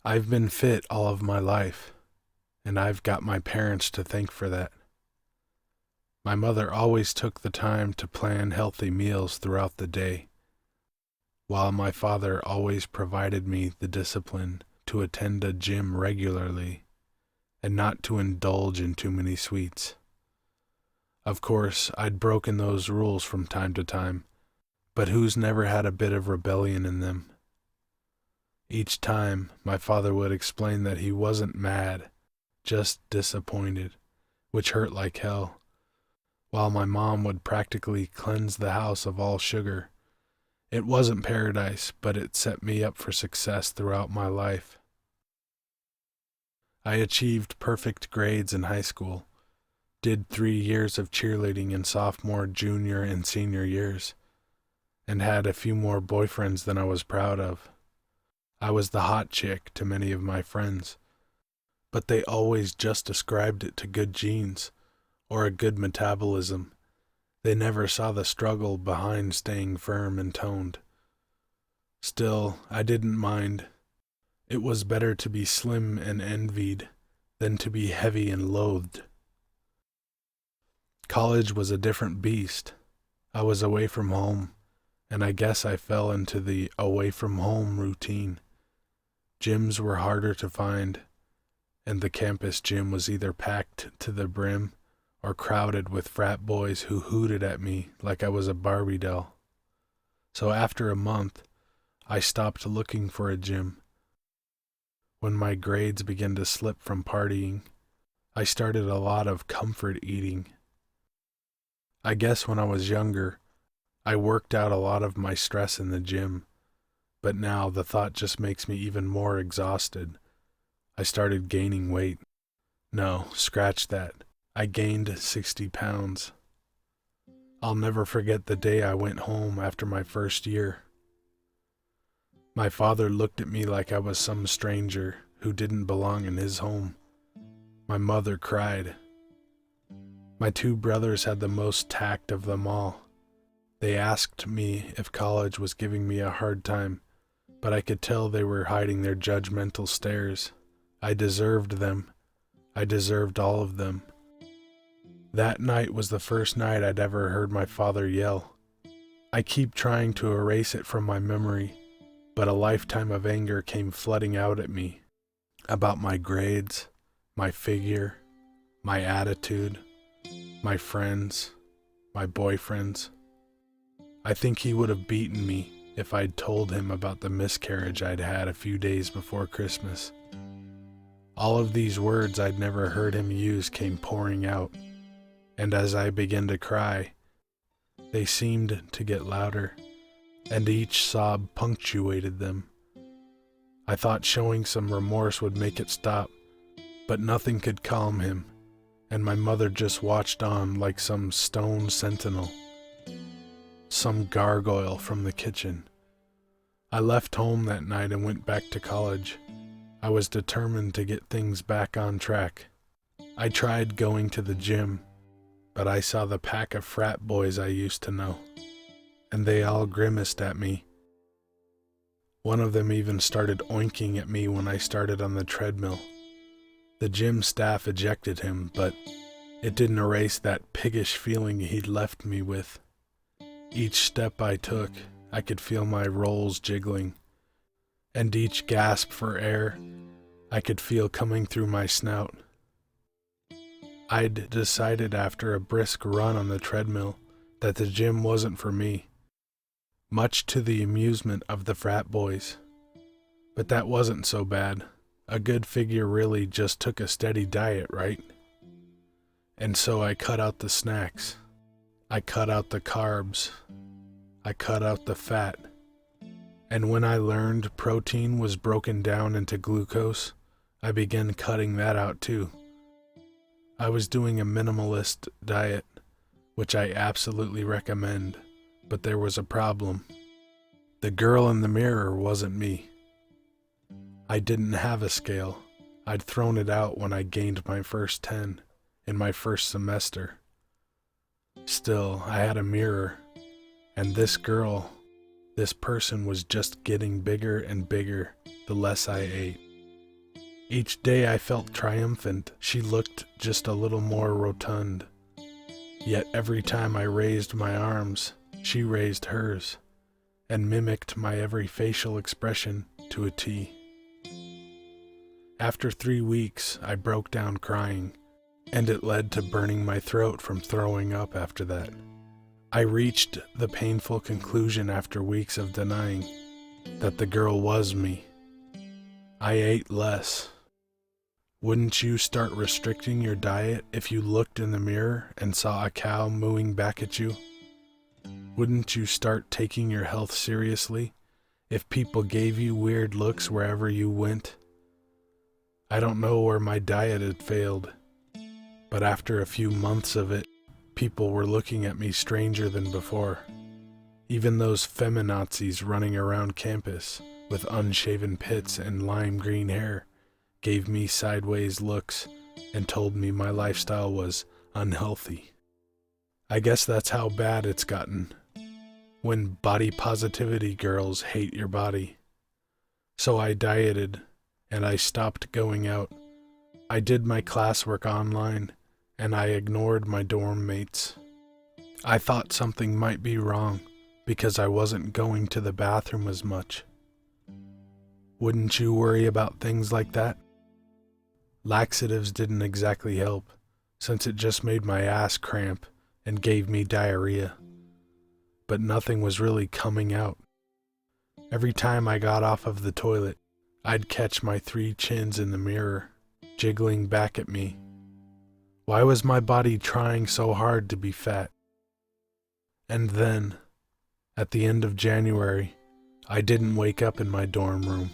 I've been fit all of my life, and I've got my parents to thank for that. My mother always took the time to plan healthy meals throughout the day, while my father always provided me the discipline to attend a gym regularly and not to indulge in too many sweets. Of course, I'd broken those rules from time to time, but who's never had a bit of rebellion in them? Each time, my father would explain that he wasn't mad, just disappointed, which hurt like hell, while my mom would practically cleanse the house of all sugar. It wasn't paradise, but it set me up for success throughout my life. I achieved perfect grades in high school, did 3 years of cheerleading in sophomore, junior, and senior years, and had a few more boyfriends than I was proud of. I was the hot chick to many of my friends, but they always just ascribed it to good genes or a good metabolism. They never saw the struggle behind staying firm and toned. Still, I didn't mind. It was better to be slim and envied than to be heavy and loathed. College was a different beast. I was away from home, and I guess I fell into the away from home routine. Gyms were harder to find, and the campus gym was either packed to the brim or crowded with frat boys who hooted at me like I was a Barbie doll. So after a month, I stopped looking for a gym. When my grades began to slip from partying, I started a lot of comfort eating. I guess when I was younger, I worked out a lot of my stress in the gym, but now the thought just makes me even more exhausted. I started gaining weight. No, scratch that. I gained 60 pounds. I'll never forget the day I went home after my first year. My father looked at me like I was some stranger who didn't belong in his home. My mother cried. My two brothers had the most tact of them all. They asked me if college was giving me a hard time, but I could tell they were hiding their judgmental stares. I deserved them. I deserved all of them. That night was the first night I'd ever heard my father yell. I keep trying to erase it from my memory, but a lifetime of anger came flooding out at me about my grades, my figure, my attitude, my friends, my boyfriends. I think he would have beaten me if I'd told him about the miscarriage I'd had a few days before Christmas. All of these words I'd never heard him use came pouring out, and as I began to cry, they seemed to get louder, and each sob punctuated them. I thought showing some remorse would make it stop, but nothing could calm him, and my mother just watched on like some stone sentinel, some gargoyle from the kitchen. I left home that night and went back to college. I was determined to get things back on track. I tried going to the gym, but I saw the pack of frat boys I used to know, and they all grimaced at me. One of them even started oinking at me when I started on the treadmill. The gym staff ejected him, but it didn't erase that piggish feeling he'd left me with. Each step I took, I could feel my rolls jiggling, and each gasp for air, I could feel coming through my snout. I'd decided after a brisk run on the treadmill that the gym wasn't for me, much to the amusement of the frat boys. But that wasn't so bad. A good figure really just took a steady diet, right? And so I cut out the snacks. I cut out the carbs. I cut out the fat. And when I learned protein was broken down into glucose, I began cutting that out too. I was doing a minimalist diet, which I absolutely recommend, but there was a problem. The girl in the mirror wasn't me. I didn't have a scale. I'd thrown it out when I gained my first 10 in my first semester. Still, I had a mirror, and this person was just getting bigger and bigger the less I ate. Each day I felt triumphant. She looked just a little more rotund. Yet every time I raised my arms, she raised hers, and mimicked my every facial expression to a T. After 3 weeks, I broke down crying, and it led to burning my throat from throwing up after that. I reached the painful conclusion after weeks of denying that the girl was me. I ate less. Wouldn't you start restricting your diet if you looked in the mirror and saw a cow mooing back at you? Wouldn't you start taking your health seriously if people gave you weird looks wherever you went? I don't know where my diet had failed, but after a few months of it, people were looking at me stranger than before. Even those feminazis running around campus with unshaven pits and lime green hair gave me sideways looks and told me my lifestyle was unhealthy. I guess that's how bad it's gotten, when body positivity girls hate your body. So I dieted, and I stopped going out. I did my classwork online, and I ignored my dorm mates. I thought something might be wrong because I wasn't going to the bathroom as much. Wouldn't you worry about things like that? Laxatives didn't exactly help, since it just made my ass cramp and gave me diarrhea. But nothing was really coming out. Every time I got off of the toilet, I'd catch my 3 chins in the mirror, jiggling back at me. Why was my body trying so hard to be fat? And then, at the end of January, I didn't wake up in my dorm room.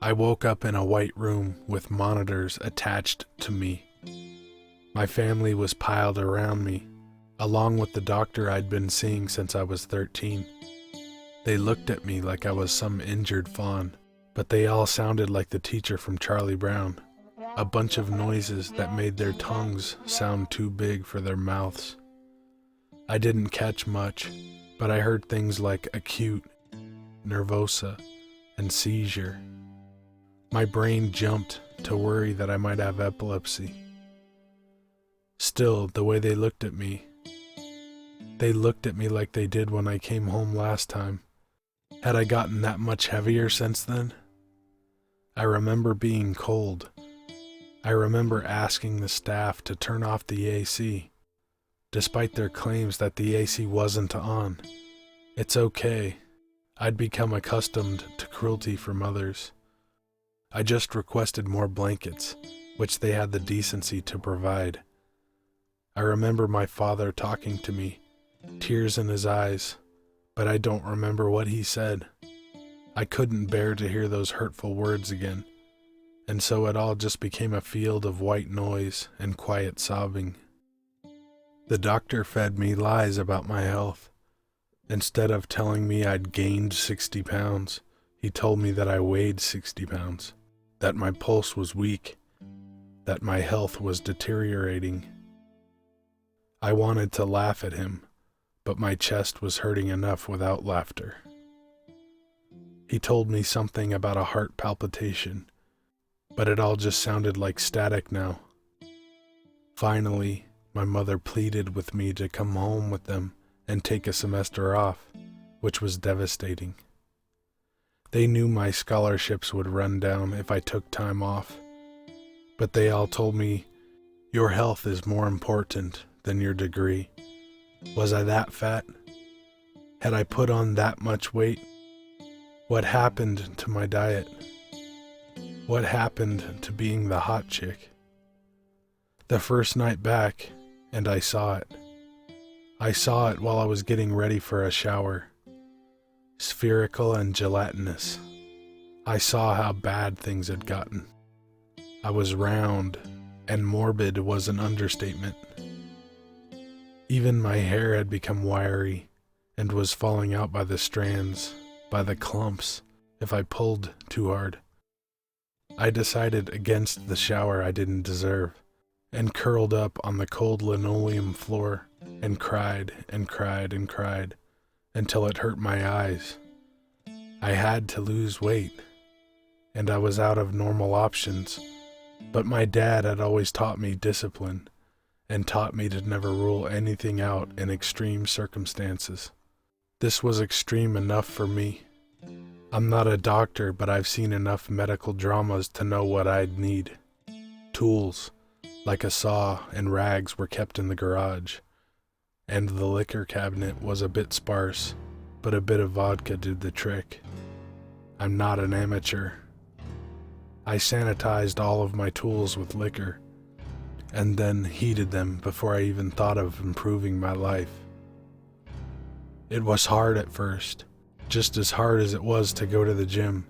I woke up in a white room with monitors attached to me. My family was piled around me, along with the doctor I'd been seeing since I was 13. They looked at me like I was some injured fawn, but they all sounded like the teacher from Charlie Brown. A bunch of noises that made their tongues sound too big for their mouths. I didn't catch much, but I heard things like acute, nervosa, and seizure. My brain jumped to worry that I might have epilepsy. Still, the way they looked at me like they did when I came home last time. Had I gotten that much heavier since then? I remember being cold. I remember asking the staff to turn off the AC, despite their claims that the AC wasn't on. It's okay. I'd become accustomed to cruelty from others. I just requested more blankets, which they had the decency to provide. I remember my father talking to me, tears in his eyes, but I don't remember what he said. I couldn't bear to hear those hurtful words again, and so it all just became a field of white noise and quiet sobbing. The doctor fed me lies about my health. Instead of telling me I'd gained 60 pounds, he told me that I weighed 60 pounds. That my pulse was weak, that my health was deteriorating. I wanted to laugh at him, but my chest was hurting enough without laughter. He told me something about a heart palpitation, but it all just sounded like static now. Finally, my mother pleaded with me to come home with them and take a semester off, which was devastating. They knew my scholarships would run down if I took time off, but they all told me, "Your health is more important than your degree." Was I that fat? Had I put on that much weight? What happened to my diet? What happened to being the hot chick? The first night back, and I saw it. I saw it while I was getting ready for a shower. Spherical and gelatinous. I saw how bad things had gotten. I was round, and morbid was an understatement. Even my hair had become wiry, and was falling out by the strands, by the clumps, if I pulled too hard. I decided against the shower I didn't deserve, and curled up on the cold linoleum floor, and cried and cried and cried, until it hurt my eyes. I had to lose weight. and I was out of normal options. But my dad had always taught me discipline and taught me to never rule anything out in extreme circumstances. This was extreme enough for me. I'm not a doctor, but I've seen enough medical dramas to know what I'd need. Tools, like a saw and rags, were kept in the garage, and the liquor cabinet was a bit sparse, but a bit of vodka did the trick. I'm not an amateur. I sanitized all of my tools with liquor, and then heated them before I even thought of improving my life. It was hard at first, just as hard as it was to go to the gym,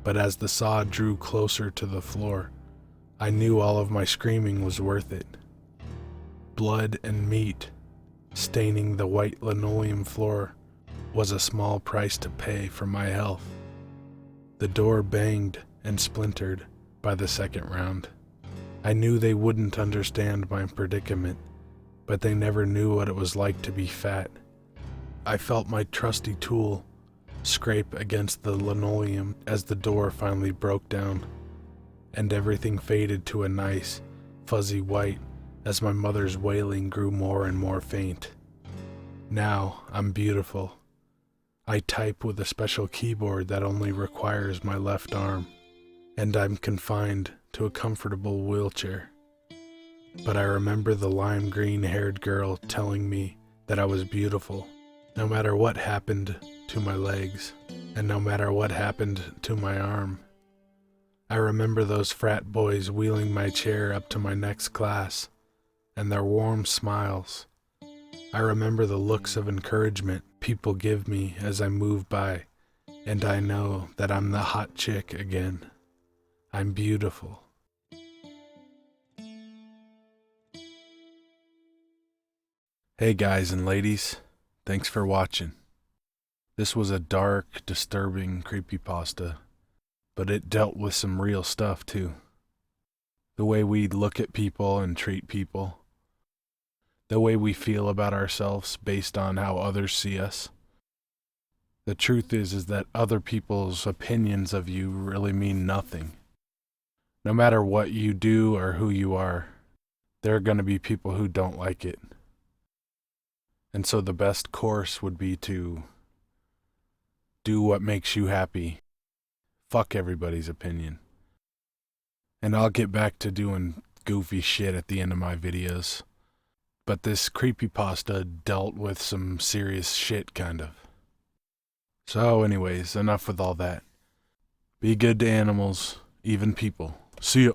but as the saw drew closer to the floor, I knew all of my screaming was worth it. Blood and meat staining the white linoleum floor was a small price to pay for my health. The door banged and splintered by the second round. I knew they wouldn't understand my predicament, but they never knew what it was like to be fat. I felt my trusty tool scrape against the linoleum as the door finally broke down, and everything faded to a nice, fuzzy white as my mother's wailing grew more and more faint. Now I'm beautiful. I type with a special keyboard that only requires my left arm, and I'm confined to a comfortable wheelchair. But I remember the lime green-haired girl telling me that I was beautiful, no matter what happened to my legs, and no matter what happened to my arm. I remember those frat boys wheeling my chair up to my next class, and their warm smiles. I remember the looks of encouragement people give me as I move by, and I know that I'm the hot chick again. I'm beautiful. Hey guys and ladies, thanks for watching. This was a dark, disturbing creepypasta, but it dealt with some real stuff too. The way we look at people and treat people. The way we feel about ourselves based on how others see us. The truth is that other people's opinions of you really mean nothing. No matter what you do or who you are, there are going to be people who don't like it. And so the best course would be to do what makes you happy. Fuck everybody's opinion. And I'll get back to doing goofy shit at the end of my videos. But this creepypasta dealt with some serious shit, kind of. So anyways, enough with all that. Be good to animals, even people. See ya.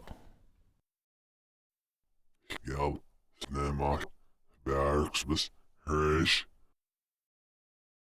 Ja, snämma, värksbes, hörs.